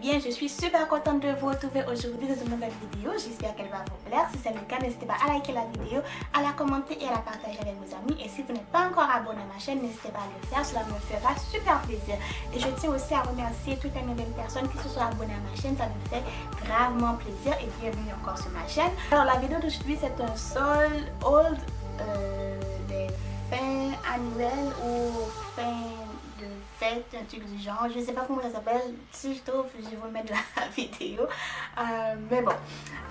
bien? Je suis super contente de vous retrouver aujourd'hui dans une nouvelle vidéo. J'espère qu'elle va vous plaire. Si c'est le cas, n'hésitez pas à liker la vidéo, à la commenter et à la partager avec vos amis. Et si vous n'êtes pas encore abonné à ma chaîne, n'hésitez pas à le faire. Cela me fera super plaisir. Et je tiens aussi à remercier toutes les nouvelles personnes qui se sont abonnées à ma chaîne. Ça me fait gravement plaisir et bienvenue encore sur ma chaîne. Alors la vidéo d'aujourd'hui, c'est un haul des fins annuelles ou fins de fête, un truc du genre. Je ne sais pas comment ça s'appelle. Si je trouve, je vais vous mettre la vidéo. Mais bon.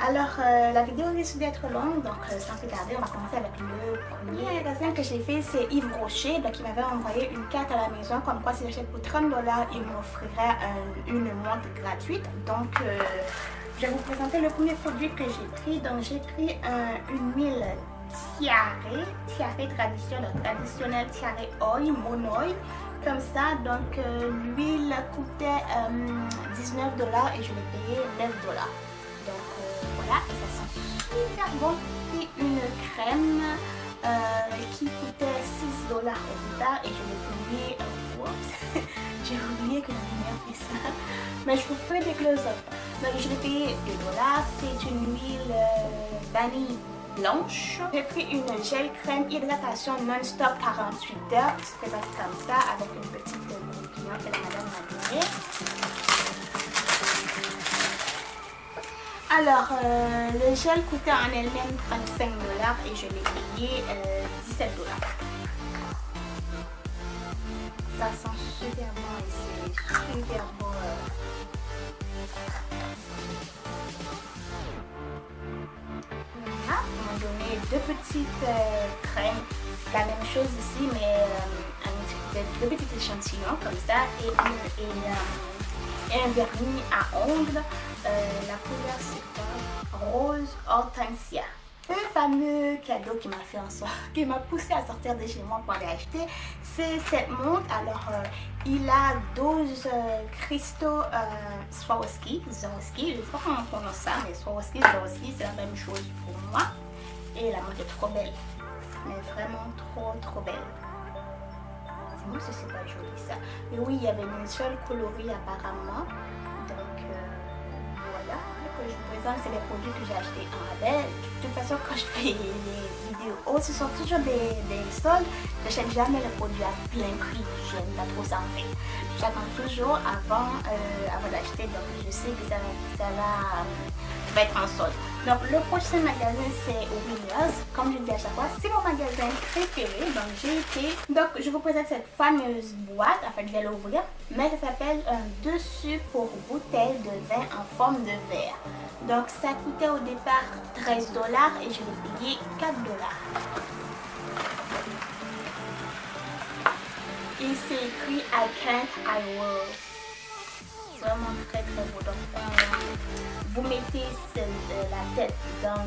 Alors, la vidéo risque d'être longue. Donc, sans plus tarder, on va commencer avec le premier magasin que j'ai fait. C'est Yves Rocher. Donc, il m'avait envoyé une carte à la maison. Comme quoi, si j'achète pour 30 $, il m'offrirait une montre gratuite. Donc, je vais vous présenter le premier produit que j'ai pris. Donc, j'ai pris une huile tiare traditionnelle tiare oil, monoï. Comme ça, donc l'huile coûtait 19 $ et je l'ai payé 9 $. Donc voilà, et ça sent super bon. Et une crème qui coûtait 6 $ au départ et je l'ai payé. J'ai oublié que la lumière fait ça, mais je vous ferai des close-up. Donc je l'ai payé 2 $. C'est une huile vanille blanche. J'ai pris une gel crème hydratation non-stop 48 heures. Se présente comme ça avec une petite goupillon que la madame m'a donnée. Alors, le gel coûtait en elle-même 35 $ et je l'ai payé 17 $. Ça sent super bon et c'est super bon. On m'a donné deux petites crèmes, la même chose ici, mais deux petits échantillons comme ça et un vernis à ongles. La couleur c'est quoi? Rose hortensia. Le fameux cadeau qui m'a fait en sorte, qui m'a poussé à sortir de chez moi pour aller acheter, c'est cette montre. Alors, il a 12 cristaux Swarovski, je ne sais pas comment on prononce ça, mais Swarovski, c'est la même chose pour moi. Et la montre est trop belle, mais vraiment trop belle. Dis-moi si c'est pas joli ça. Mais oui, il y avait une seule coloris apparemment. Donc, voilà. Que je vous présente, c'est les produits que j'ai achetés en rabais. De toute façon, quand je fais les vidéos hautes, ce sont toujours des soldes. Je n'achète jamais les produits à plein prix. J'aime pas trop ça en fait. J'attends toujours avant d'acheter. Donc, je sais que ça va être en solde. Donc, le prochain magasin, c'est Winners. Comme je dis à chaque fois, c'est mon magasin préféré. Donc, j'ai été. Donc, je vous présente cette fameuse boîte. En fait, je vais l'ouvrir. Mais ça s'appelle un dessus pour bouteille de vin en forme de verre. Donc, ça coûtait au départ 13 $ et je l'ai payé 4 $. Et c'est écrit I can't, I will. Vraiment très beau. Donc, vous mettez la tête dans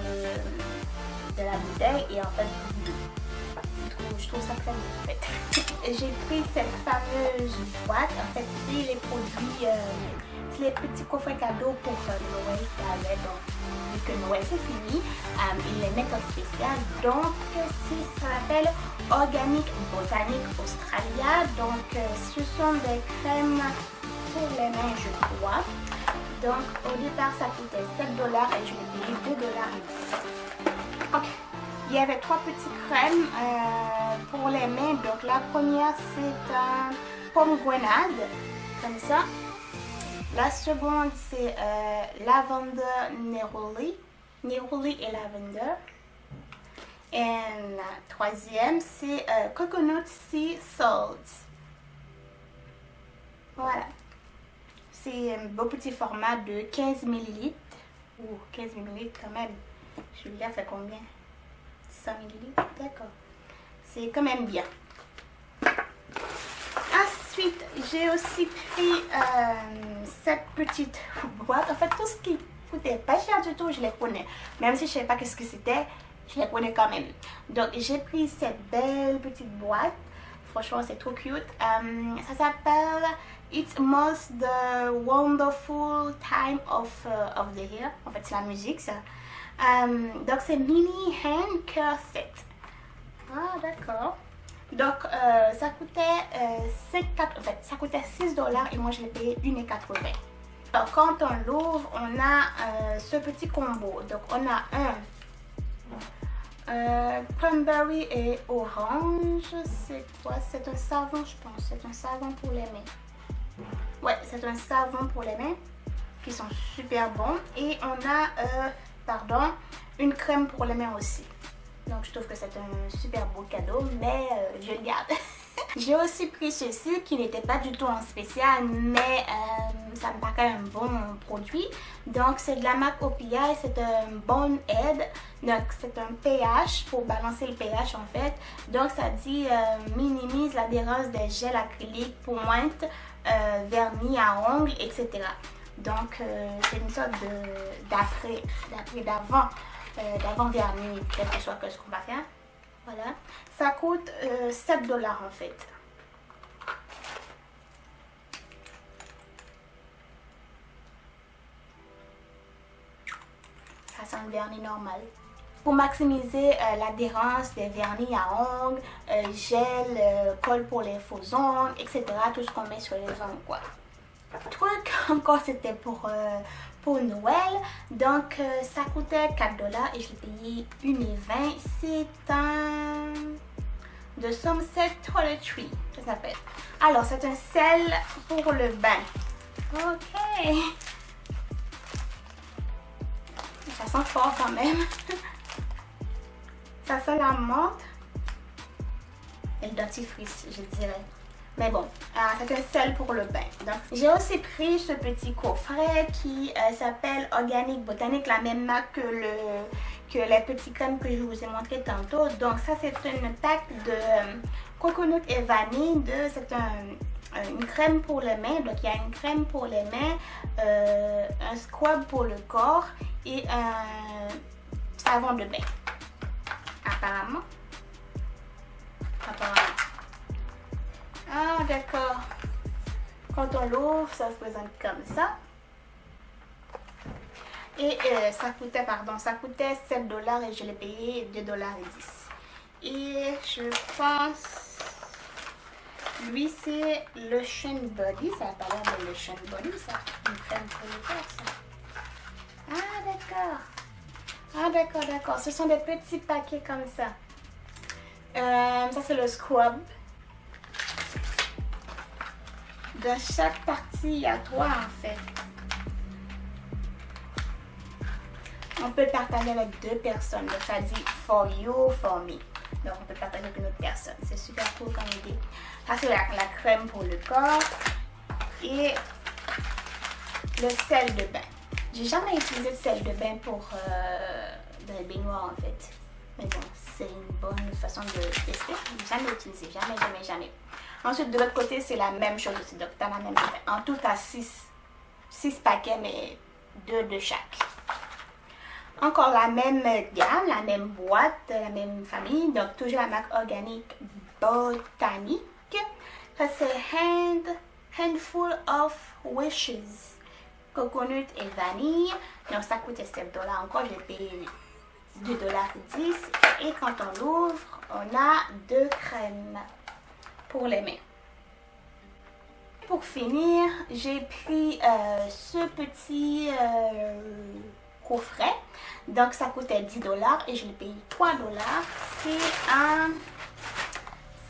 la bouteille et en fait, je trouve ça très bien en fait. J'ai pris cette fameuse boîte. En fait, c'est les produits, c'est les petits coffrets cadeaux pour Noël qui avaient. Donc, vu que Noël c'est fini, ils les mettent en spécial. Donc, ça s'appelle Organic Botanic Australia. Donc, ce sont des crèmes pour les mains, je crois. Donc, au départ, ça coûtait 7 $ et je l'ai payé 2 $ et 10. Ok. Il y avait 3 petites crèmes pour les mains. Donc, la première, c'est un pomme grenade, comme ça. La seconde, c'est lavender neroli et lavender. Et la troisième, c'est coconut sea salt. Voilà. C'est un beau petit format de 15 ml. Ouh, 15 ml quand même. Celui-là fait combien? 100 ml. D'accord. C'est quand même bien. Ensuite, j'ai aussi pris cette petite boîte. En fait, tout ce qui coûtait pas cher du tout, je les prenais. Même si je ne savais pas qu'est-ce que c'était, je les prenais quand même. Donc, j'ai pris cette belle petite boîte. Franchement, c'est trop cute. Ça s'appelle It's Most the Wonderful Time of the Year. En fait, c'est la musique, ça. Donc, c'est Mini Hand Care Set. Ah, d'accord. Donc, ça coûtait 6 $ et moi, je l'ai payé 1,80 $. Alors, quand on l'ouvre, on a ce petit combo. Donc, on a un cranberry et orange. C'est quoi? C'est un savon, je pense. C'est un savon pour les mains. Ouais, c'est un savon pour les mains qui sont super bons. Et on a, une crème pour les mains aussi. Donc, je trouve que c'est un super beau cadeau, mais je le garde. J'ai aussi pris ceci qui n'était pas du tout en spécial, mais ça me paraît un bon produit. Donc, c'est de la marque OPI, c'est un Bone Head. Donc, c'est un pH pour balancer le pH en fait. Donc, ça dit minimise l'adhérence des gels acryliques, pointe, vernis à ongles, etc. Donc, c'est une sorte d'avant vernis, quel que soit ce qu'on va faire. Voilà. Ça coûte 7 $ en fait. Ça sent le vernis normal. Pour maximiser l'adhérence des vernis à ongles, gel, colle pour les faux ongles, etc. Tout ce qu'on met sur les ongles, quoi. Truc encore, c'était pour Noël. Donc, ça coûtait 4 $ et je l'ai payé 1,20 $. C'est un de Sunset Toiletry, ça s'appelle. Alors, c'est un sel pour le bain. Ok. Ça sent fort quand même. Ça sent la menthe et le dentifrice, je dirais. Mais bon, c'est un sel pour le bain. Donc, j'ai aussi pris ce petit coffret qui s'appelle Organic Botanic, la même marque que les petits crèmes que je vous ai montré tantôt. Donc, ça, c'est une pack de coconut et vanille. C'est une crème pour les mains. Donc, il y a une crème pour les mains, un scrub pour le corps et un savon de bain. Apparemment. Ah, d'accord. Quand on l'ouvre, ça se présente comme ça. Et ça coûtait 7 $ et je l'ai payé 2,10 $. Et je pense, lui c'est Lotion Body. Ça a pas l'air de Lotion Body, ça. Une crème pour le corps, ça. Ah, d'accord. Ce sont des petits paquets comme ça. Ça, c'est le scrub. Dans chaque partie, il y a 3 en fait. On peut partager avec 2 personnes. Donc, ça dit for you, for me. Donc, on peut partager avec une autre personne. C'est super cool comme idée. Ça, c'est la crème pour le corps. Et le sel de bain. J'ai jamais utilisé de sel de bain pour dans les baignoires en fait. Mais bon, c'est une bonne façon de tester. Jamais utilisé. Jamais. Ensuite, de l'autre côté, c'est la même chose aussi. Donc, tu as la même chose. En tout, tu as 6 paquets, mais 2 de chaque. Encore la même gamme, la même boîte, la même famille. Donc, toujours la marque Organic Botanic. Ça, c'est Handful of Wishes. Coconut et vanille. Donc, ça coûtait 7 $ encore. J'ai payé 2,10 $. Et quand on l'ouvre, on a 2 crèmes pour les mains. Pour finir, j'ai pris ce petit coffret. Donc, ça coûtait 10 $ et je l'ai payé 3 $.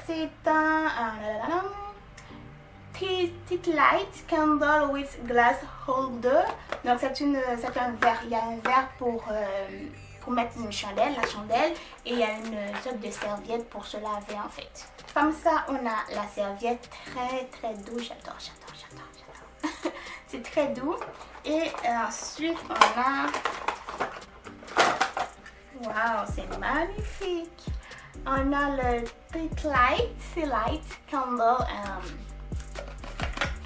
C'est un Tea Light Candle with Glass Holder. Donc, c'est un verre. Il y a un verre pour mettre une chandelle, la chandelle, et il y a une sorte de serviette pour se laver en fait. Comme ça, on a la serviette très douce. J'adore. C'est très doux. Et ensuite, on a... Waouh, c'est magnifique. On a le Tea Light Candle.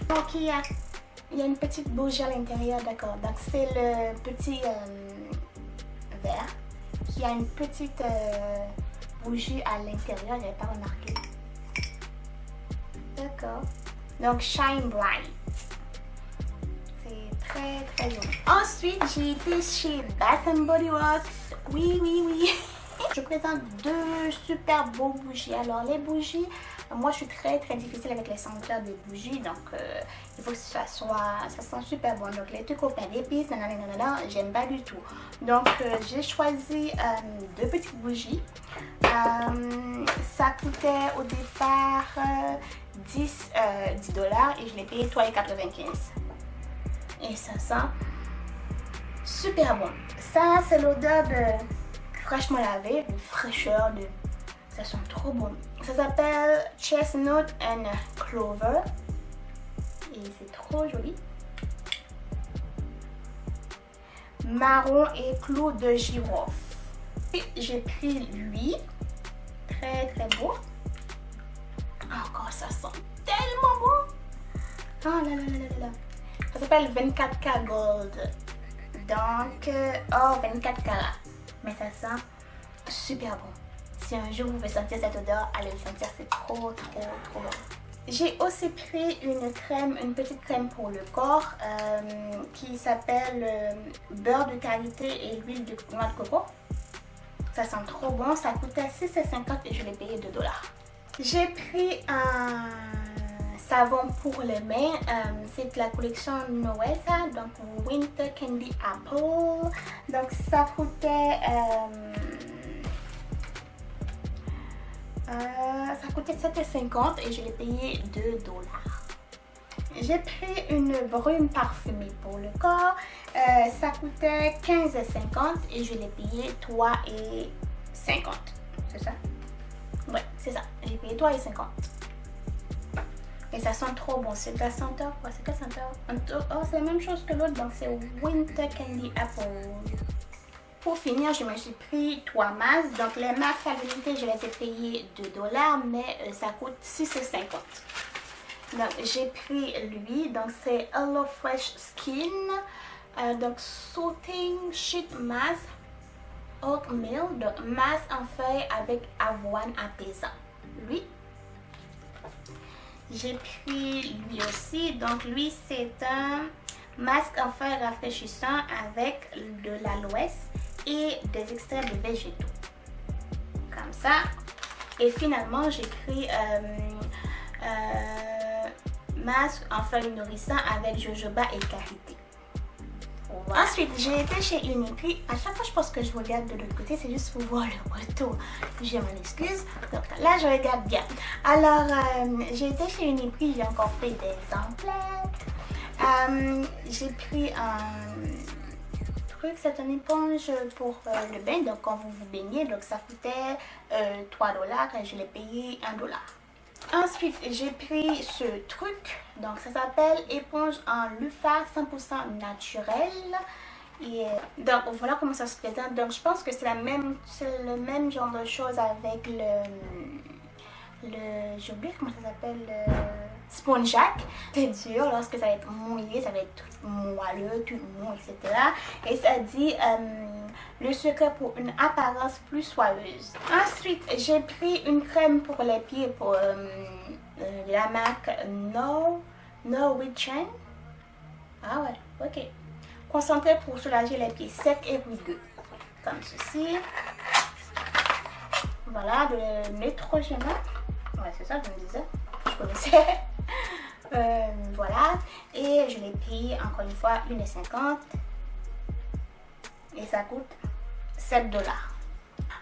Donc, il y a une petite bougie à l'intérieur, d'accord. Donc, c'est le petit verre qui a une petite bougie à l'intérieur. J'avais pas remarqué. D'accord. Donc, Shine Bright. C'est très joli. Ensuite, j'ai été chez Bath Body Works. Oui. Je présente 2 super beaux bougies. Alors, les bougies Moi, je suis très difficile avec les senteurs de bougies, donc il faut que ça sent super bon. Donc les trucs au pain d'épices, j'aime pas du tout. Donc j'ai choisi 2 petites bougies. Ça coûtait au départ 10 dollars et je l'ai payé 3,95. Et ça sent super bon. Ça, c'est l'odeur de fraîchement lavé, de fraîcheur, ça sent trop bon. Ça s'appelle Chestnut and Clover et c'est trop joli. Marron et clou de girofle. J'ai pris lui, très beau. Encore ça sent tellement bon. Oh là là. Ça s'appelle 24K Gold. Donc, 24 carats. Mais ça sent super bon. Si un jour vous voulez sentir cette odeur, allez le sentir, c'est trop bon. J'ai aussi pris une petite crème pour le corps qui s'appelle beurre de karité et l'huile de noix de coco. Ça sent trop bon, ça coûtait 6,50 et je l'ai payé 2 dollars. J'ai pris un savon pour les mains, c'est de la collection Noël, ça, donc Winter Candy Apple. Donc ça coûtait 7,50 et je l'ai payé 2 dollars. J'ai pris une brume parfumée pour le corps, ça coûtait 15,50 et je l'ai payé 3,50. C'est ça? Ouais, c'est ça, j'ai payé 3,50. Et ça sent trop bon, c'est de la senteur, quoi, c'est quelle senteur? Oh, c'est la même chose que l'autre, donc c'est Winter Candy Apple. Pour finir, je me suis pris 3 masques, donc les masques à l'unité, je les ai payés 2 dollars, mais ça coûte 6,50. Donc j'ai pris lui, donc c'est Hello Fresh Skin, donc Soothing Sheet Mask, Oatmeal, donc masque en feuille avec avoine apaisant. Lui. J'ai pris lui aussi, donc lui c'est un masque en feuille rafraîchissant avec de l'aloès et des extraits de végétaux. Comme ça. Et finalement j'ai pris masque en feuille nourrissant avec jojoba et karité. Voilà. Ensuite, j'ai été chez Uniprix. À chaque fois, je pense que je regarde de l'autre côté, c'est juste pour voir le retour. Je m'en excuse. Donc là, je regarde bien. Alors, j'ai été chez Uniprix, j'ai encore fait des emplettes. J'ai pris un truc, c'est une éponge pour le bain. Donc, quand vous vous baignez, donc ça coûtait 3 dollars et je l'ai payé 1 dollar. Ensuite, j'ai pris ce truc, donc ça s'appelle éponge en loofah 100% naturel. Et donc voilà comment ça se présente. Donc je pense que c'est le même genre de choses avec j'ai oublié comment ça s'appelle, Sponge Jack. C'est dur lorsque ça va être mouillé, ça va être tout moelleux, tout mou, etc. Et ça dit le secret pour une apparence plus soyeuse. Ensuite, j'ai pris une crème pour les pieds pour la marque Norwegian. Ah ouais, ok. Concentré pour soulager les pieds secs et rugueux. Comme ceci. Voilà, de Neutrogena. Ouais, c'est ça que je me disais. Je connaissais. Voilà. Et je l'ai payé encore une fois 1,50. Et ça coûte 7 dollars.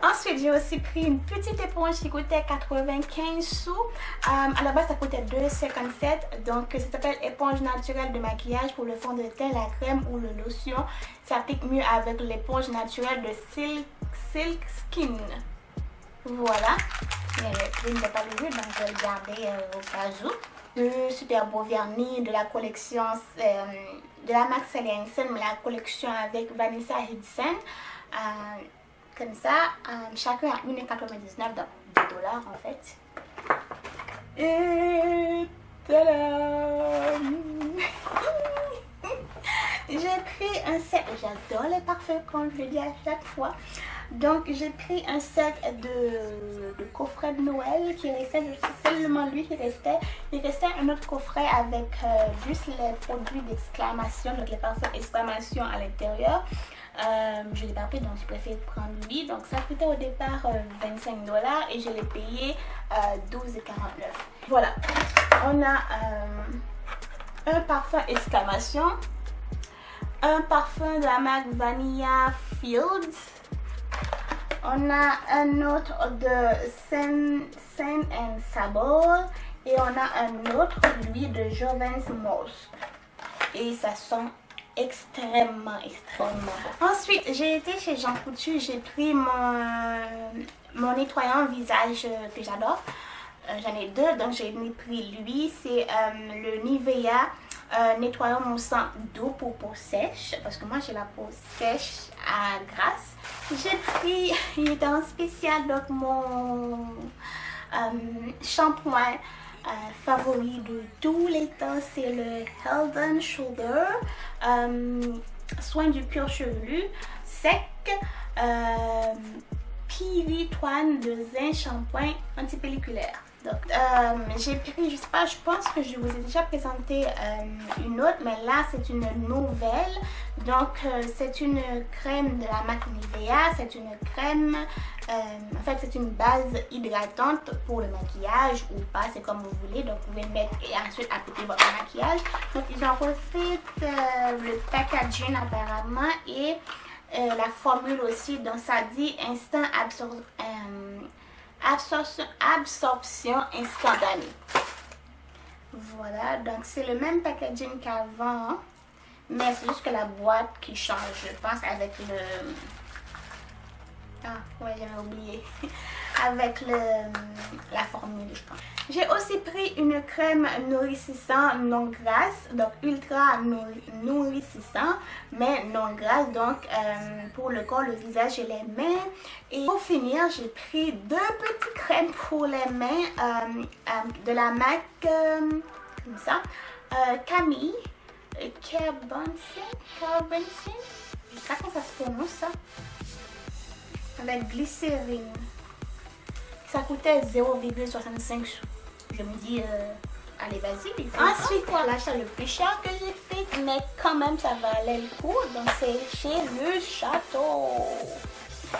Ensuite, j'ai aussi pris une petite éponge qui coûtait 95 sous. À la base, ça coûtait 2,57. Donc, ça s'appelle éponge naturelle de maquillage pour le fond de teint, la crème ou le lotion. Ça applique mieux avec l'éponge naturelle de Silk Skin. Voilà. Je ne l'ai pas vu, donc je vais le garder au cas où. Deux super beaux vernis de la collection de la marque Céline, mais la collection avec Vanessa Hudson. Comme ça, chacun à 1,99, donc 2 dollars en fait. Et tadam! J'ai pris un set, j'adore les parfums comme je le dis à chaque fois. Donc j'ai pris un set de coffret de Noël qui restait, seulement lui qui restait. Il restait un autre coffret avec juste les produits d'exclamation, donc les parfums d'exclamation à l'intérieur. Je ne l'ai pas pris, donc j'ai préféré prendre lui. Donc ça coûtait au départ 25 $ et je l'ai payé 12,49 $. Voilà, on a un parfum exclamation, un parfum de la marque Vanilla Fields. On a un autre de Scent and Sable et on a un autre, lui, de Joven's Musk. Et ça sent extrêmement bon. Ensuite, j'ai été chez Jean Coutu, j'ai pris mon nettoyant visage que j'adore. J'en ai deux, donc j'ai pris lui, c'est le Nivea nettoyant moussant d'eau pour peau sèche, parce que moi j'ai la peau sèche à grasse. J'ai pris, il était en spécial, donc mon shampoing favori de tous les temps, c'est le Head & Shoulder soin du cuir chevelu sec Piritoine de Zinc shampoing antipelliculaire. Donc, j'ai pris, je sais pas, je pense que je vous ai déjà présenté une autre, mais là c'est une nouvelle. Donc, c'est une crème de la marque Nivea. C'est une crème, en fait, c'est une base hydratante pour le maquillage ou pas, c'est comme vous voulez. Donc, vous pouvez mettre et ensuite appliquer votre maquillage. Donc, ils ont refait le packaging apparemment et la formule aussi. Donc, ça dit instant absorption instantanée. Voilà, donc c'est le même packaging qu'avant, mais c'est juste que la boîte qui change, je pense, avec le... Ah, ouais, j'avais oublié. Avec la formule, je pense. J'ai aussi pris une crème nourrissant non grasse, donc ultra nourrissant, mais non grasse, donc pour le corps, le visage et les mains. Et pour finir, j'ai pris deux petites crèmes pour les mains de la marque, comme ça, Camille, Carbonsin, je sais pas comment ça se prononce ça, avec glycérine. Ça coûtait 0,65 sous. Je me dis, allez, vas-y. Ensuite, l'achat le plus cher que j'ai fait, mais quand même, ça valait le coup. Donc, c'est chez Le Château.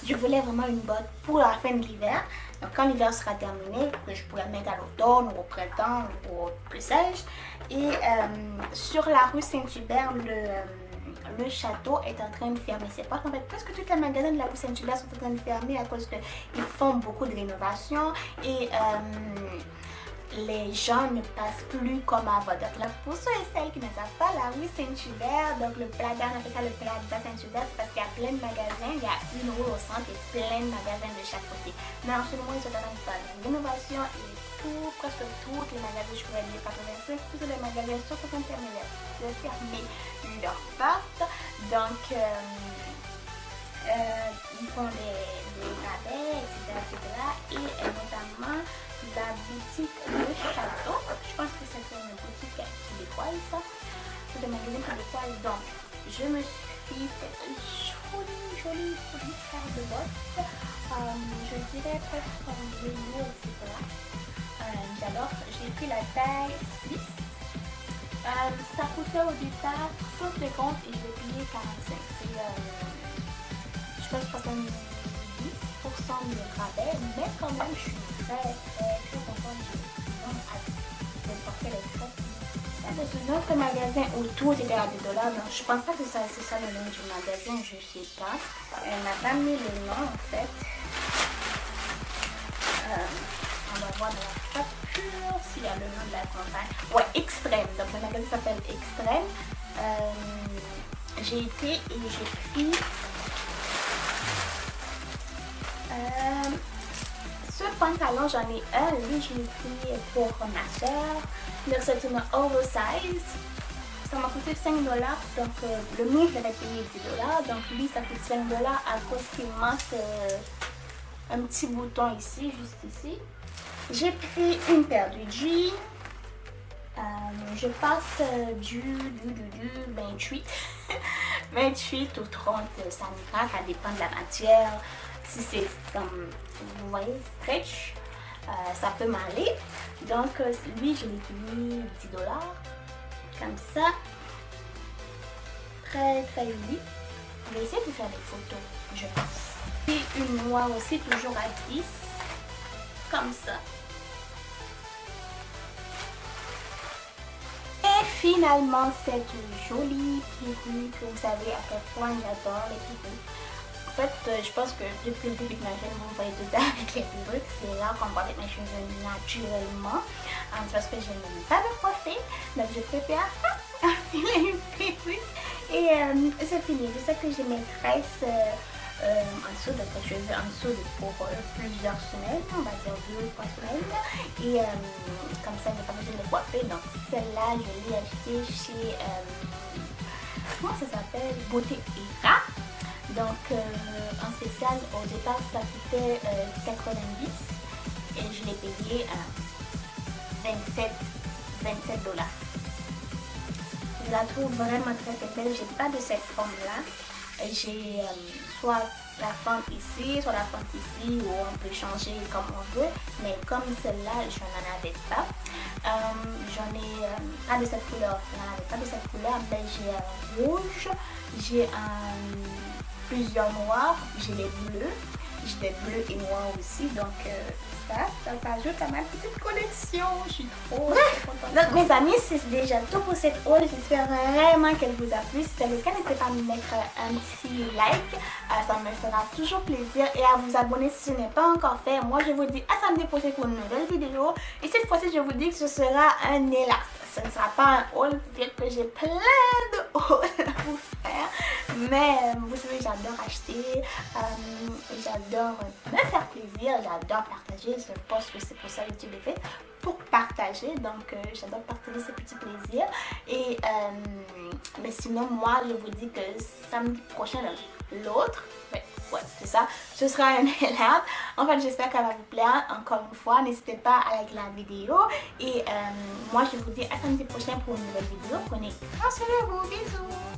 Je voulais vraiment une botte pour la fin de l'hiver. Donc, quand l'hiver sera terminé, que je pourrais mettre à l'automne ou au printemps ou plus sèche. Et sur la rue Saint-Hubert, le château est en train de fermer ses portes. En fait, presque tous les magasins de la rue Saint-Hubert sont en train de fermer à cause qu'ils font beaucoup de rénovations et les gens ne passent plus comme avant. Donc là, pour ceux et celles qui ne savent pas, la rue Saint-Hubert, donc le Plaza, on appelle ça le Plaza Saint-Hubert, c'est parce qu'il y a plein de magasins, il y a une rue au centre et plein de magasins de chaque côté. Mais en ce moment, ils sont en train de faire une rénovation et presque tous les magasins, je pourrais dire 85, tous les magasins sont en train de fermer leurs portes. Donc, ils font des rabais, etc. Et notamment la boutique Le Château. Je pense que c'est une boutique québécoise, ça. C'est un magasin québécois. Donc, je me suis fait une jolie paire de bottes. Je dirais presque en velours, etc. J'adore. J'ai pris la taille 6. Ça coûtait au départ 150 et je l'ai payé 45. C'est, je pense, 70% de rabais, mais quand même, je suis très contente. J'ai porté les frais. Dans un autre magasin autour, c'était à 2 $. Donc, je pense pas que c'est ça le nom du magasin, je sais pas. Elle n'a pas mis le nom en fait. On va voir dans la facture s'il y a le nom de la campagne. Ouais, Extrême. Donc le magasin s'appelle Extrême. J'ai été et j'ai pris ce pantalon, j'en ai un. Lui, je l'ai pris pour ma soeur. Donc c'est une oversize. Ça m'a coûté 5 $. Donc le mien, je l'avais payé 10 $. Donc lui, ça coûte 5 $ à cause qu'il manque un petit bouton ici, juste ici. J'ai pris une paire de jeans. Je passe du 28 28 ou 30 cm, ça dépend de la matière. Si c'est comme, vous voyez, stretch, ça peut m'aller. Donc lui, je l'ai payé 10 $. Comme ça. Très joli. Je vais essayer de faire des photos, je pense. Et une noix aussi, toujours à 10. Comme ça. Et finalement, cette jolie perruque. Vous savez à quel point j'adore les perruques. En fait, je pense que depuis le début de ma chaîne, vous me voyez tout le temps avec les perruques. C'est là qu'on voit avec mes cheveux naturellement. C'est parce que je n'aime pas me coiffer. Donc je préfère enfiler une perruque. Et c'est fini. Je sais que j'ai mes tresses en dessous de tes cheveux, en dessous pour plusieurs semaines, on va dire 2-3 semaines. Et comme ça, je n'ai pas besoin de coiffer. Donc celle-là, je l'ai achetée chez, comment ça s'appelle, Beauté Era. Donc en spécial, au départ, ça coûtait 90 et je l'ai payé 27 $. Je la trouve vraiment très belle. J'ai pas de cette forme-là. J'ai soit la fente ici, soit la fente ici, où on peut changer comme on veut. Mais comme celle-là, je n'en avais pas. J'en ai pas de cette couleur. Je n'en avais pas de cette couleur, mais j'ai un rouge, j'ai plusieurs noirs, j'ai les bleus. J'ai des bleus et noirs aussi, donc ça s'ajoute à ma petite collection. Je suis trop contente. Donc mes amis, c'est déjà tout pour cette haul. J'espère vraiment qu'elle vous a plu. Si c'est le cas, n'hésitez pas à me mettre un petit like. Ça me fera toujours plaisir. Et à vous abonner si ce n'est pas encore fait. Moi, je vous dis à samedi prochain pour une nouvelle vidéo. Et cette fois-ci, je vous dis que ce sera un nail art. Ce ne sera pas un haul, bien que j'ai plein de hauls à vous faire. Mais vous savez, j'adore acheter, j'adore me faire plaisir, j'adore partager. Je pense que c'est pour ça que YouTube est fait, pour partager. Donc j'adore partager ce petit plaisir. Et mais sinon, moi, je vous dis que samedi prochain, l'autre, ouais, c'est ça, ce sera un nail art. En fait, j'espère qu'elle va vous plaire. Encore une fois, n'hésitez pas à liker la vidéo. Et moi, je vous dis à samedi prochain pour une nouvelle vidéo. Prenez soin de vous, bisous.